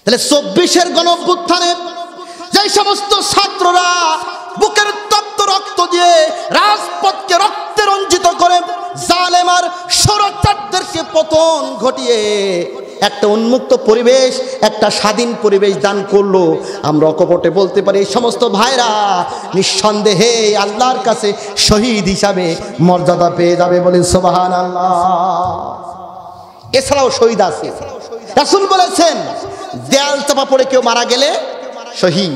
তাহলে 24-এর গণঅভ্যুত্থানে যে সমস্ত ছাত্ররা বুকের তপ্ত রক্ত দিয়ে রাজপথকে রক্তে রঞ্জিত করে জালেম আর স্বৈরাচারদেরকে পতন ঘটিয়ে একটা উন্মুক্ত পরিবেশ, একটা স্বাধীন পরিবেশ দান করলো, আমরা অকপটে বলতে পারি এই সমস্ত ভাইরা নিঃসন্দেহে আল্লাহর কাছে শহীদ হিসাবে মর্যাদা পেয়ে যাবে, বলে সুবহানাল্লাহ। এছাড়াও শহীদ আছে। রাসূল বলেছেন, দেয়াল চাপা পড়ে কেউ মারা গেলে শহীদ,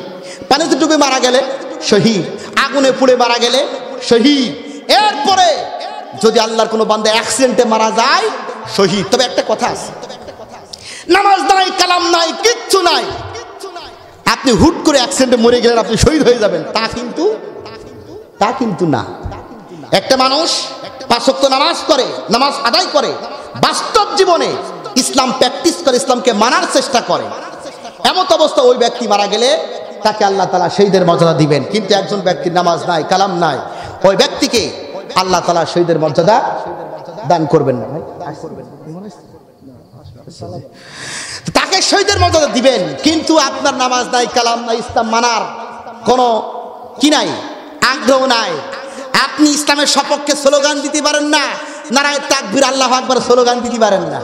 পানিতে ডুবে মারা গেলে শহীদ, আগুনে পুড়ে মারা গেলে শহীদ, এরপরে যদি আল্লাহর কোনো বান্দা অ্যাক্সিডেন্টে মারা যায় শহীদ। তবে একটা কথা আছে, নামাজ নাই, কালাম নাই, কিচ্ছু নাই, আপনি হুট করে অ্যাক্সিডেন্টে মরে গেলেন আপনি শহীদ হয়ে যাবেন, তা কিন্তু না। একটা মানুষ 5 ওয়াক্ত নামাজ করে, নামাজ আদায় করে, বাস্তব জীবনে ইসলাম প্র্যাকটিস করে, ইসলামকে মানার চেষ্টা করে, এমত অবস্থা ওই ব্যক্তি মারা গেলে তাকে আল্লাহ তাআলা শহীদের মর্যাদা দিবেন। কিন্তু একজন ব্যক্তির নামাজ নাই, কালাম নাই, ওই ব্যক্তিকে আল্লাহ তাআলা শহীদের মর্যাদা দান করবেন না, তাকে শহীদের মর্যাদা দিবেন। কিন্তু আপনার নামাজ নাই, কালাম নাই, ইসলাম মানার কোনো কি নাই, আগ্রহ নাই, আপনি ইসলামের সপক্ষে স্লোগান দিতে পারেন না, নারায়ে তাকবীর আল্লাহু আকবার স্লোগান দিতে পারেন না,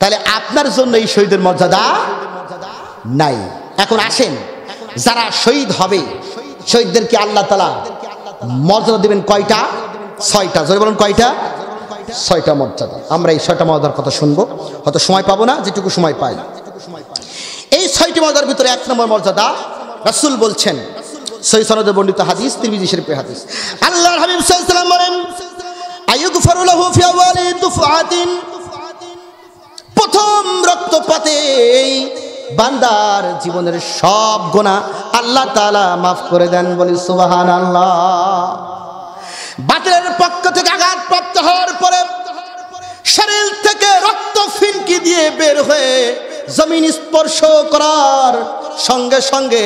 তাহলে আপনার জন্য এই শহীদের মর্যাদা নাই। এখন আসেন, যারা শহীদ হবে শহীদদেরকে আল্লাহ তাআলা মর্যাদা দিবেন কয়টা? 6টা। জোরে বলুন কয়টা? 6টা মর্যাদা। আমরা এই 6টা মর্যাদার কথা শুনবো, হয়তো সময় পাবো না, যেটুকু সময় পাই। এই 6টি মর্যাদার ভিতরে 1 নম্বর মর্যাদা, রাসূল বলছেন, সহিহ সনদে বর্ণিত হাদিস, তিরমিজি শরীফের হাদিস, আল্লাহর হাবিব সাল্লাল্লাহু আলাইহি ওয়াসাল্লাম বলেন, আইয়ুগফারু লাহু ফি আওয়ালি দুফআতিন, প্রথম রক্তপাতেই বান্দার জীবনের সব গুনাহ আল্লাহ তাআলা মাফ করে দেন, বলি সুবহানাল্লাহ। বাতিলের পক্ষ থেকে আঘাতপ্রাপ্ত হওয়ার পরে শরীর থেকে রক্ত ফিনকি দিয়ে বের হয়ে জমিন স্পর্শ করার সঙ্গে সঙ্গে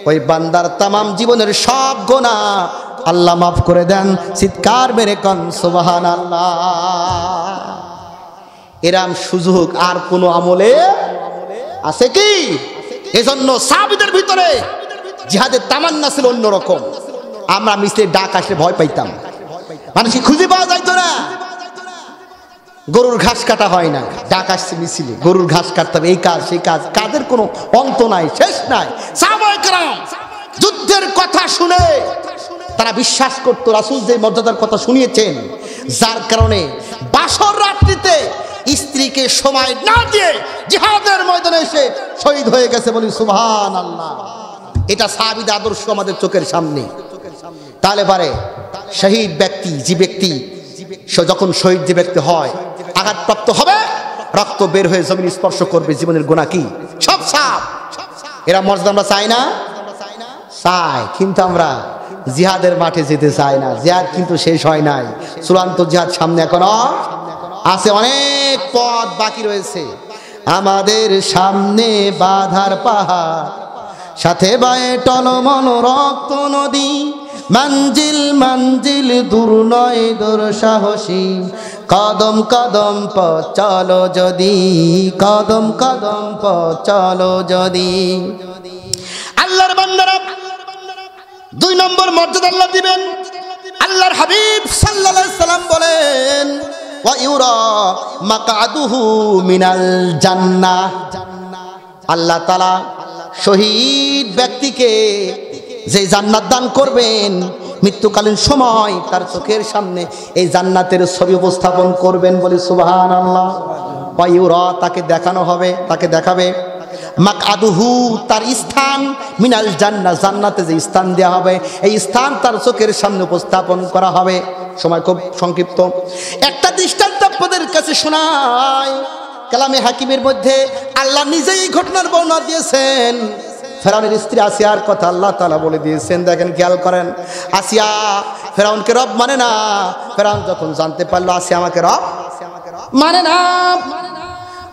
ওই বান্দার তামাম জীবনের সব গুনাহ আল্লাহ মাফ করে দেন। চিৎকার মেরে কোন সুবহানাল্লাহ। এরম সুযোগ আর কোনো আমলে আছে কি? এজন্য সাহাবীদের ভিতরে জিহাদের তামান্না ছিল অন্যরকম। আমরা মিছিলে ডাক আসলে ভয় পাইতাম, মানুষকে খুঁজে পাওয়া যাইতো না, গরুর ঘাস কাটা হয় না, ডাক আসছে মিছিলে, গরুর ঘাস কাটতে হবে, এই কাজ সেই কাজ, কাজের কোনো অন্ত নাই, শেষ নাই। সাহাবায়ে কেরাম যুদ্ধের কথা শুনে তারা বিশ্বাস করতো রাসূল যে মর্যাদার কথা শুনিয়েছেন, যার কারণে বাসর রাত্রিতে স্ত্রীকে সময় না দিয়ে জিহাদের ময়দানে এসে শহীদ হয়ে গেছে, বলি সুবহানাল্লাহ। এটা সাহাবীদের আদর্শ আমাদের চোখের সামনে। তাহলে পারে শহীদ ব্যক্তি, যে ব্যক্তি যখন শহীদ যে ব্যক্তি হয়, আঘাতপ্রাপ্ত হবে, রক্ত বের হয়ে জমিন স্পর্শ করবে, জীবনের গুনাহ কি সব সাফ। এরা মর্যাদা আমরা চাই না? চাই, কিন্তু আমরা জিহাদের মাঠে যেতে চাই না। জিহাদ কিন্তু শেষ হয় নাই, চূড়ান্ত জিহাদ সামনে এখনো আছে, অনেক পথ বাকি রয়েছে আমাদের সামনে। বাধার পাহাড়, সাথে বায়ে টলমল রক্ত নদী, মঞ্জিল মঞ্জিল দূর নয় দূর সাহসী, কদম কদম পথ চলো যদি, কদম কদম পথ চলো যদি। আল্লাহর বান্দারা 2 নম্বর মর্যাদা আল্লাহ দিবেন। আল্লাহর হাবিব সাল্লাল্লাহু আলাইহি সাল্লাম বলেন, ওয়া ইউরা মাকআদুহু মিনাল জান্নাহ, আল্লাহ তাআলা শহীদ ব্যক্তিকে যে জান্নাত দান করবেন, মৃত্যুকালীন সময় তার চোখের সামনে এই জান্নাতের ছবি উপস্থাপন করবেন, বলি সুবহানাল্লাহ। ওয়া ইউরা, তাকে দেখানো হবে, তাকে দেখাবে, মাকআদুহু, তার স্থান, মিনাল জান্নাহ, জান্নাতে যে স্থান দেওয়া হবে এই স্থান তার চোখের সামনে উপস্থাপন করা হবে। সময় খুব সংক্ষিপ্ত, একটা দৃষ্টান্ত আপনাদের কাছে শোনাই। কালামে হাকিমের মধ্যে আল্লাহ নিজেই এই ঘটনার বর্ণনা দিয়েছেন। ফেরাউনের স্ত্রী আসিয়ার কথা আল্লাহ তাআলা বলে দিয়েছেন। দেখেন, খেয়াল করেন, আসিয়া ফেরাউনকে রব মানে না। ফেরাউন যখন জানতে পারলো আসিয়া আমাকে রব মানে না,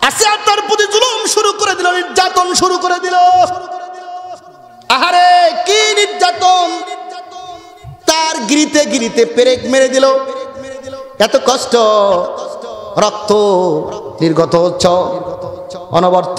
আসিয়া তার প্রতি জুলুম শুরু করে দিল, নির্যাতন শুরু করে দিল। আহারে কি নির্যাতন! তার গিরিতে গিরিতে পেরেক মেরে দিল, এত কষ্ট, রক্ত নির্গত হচ্ছে। অনবর্ত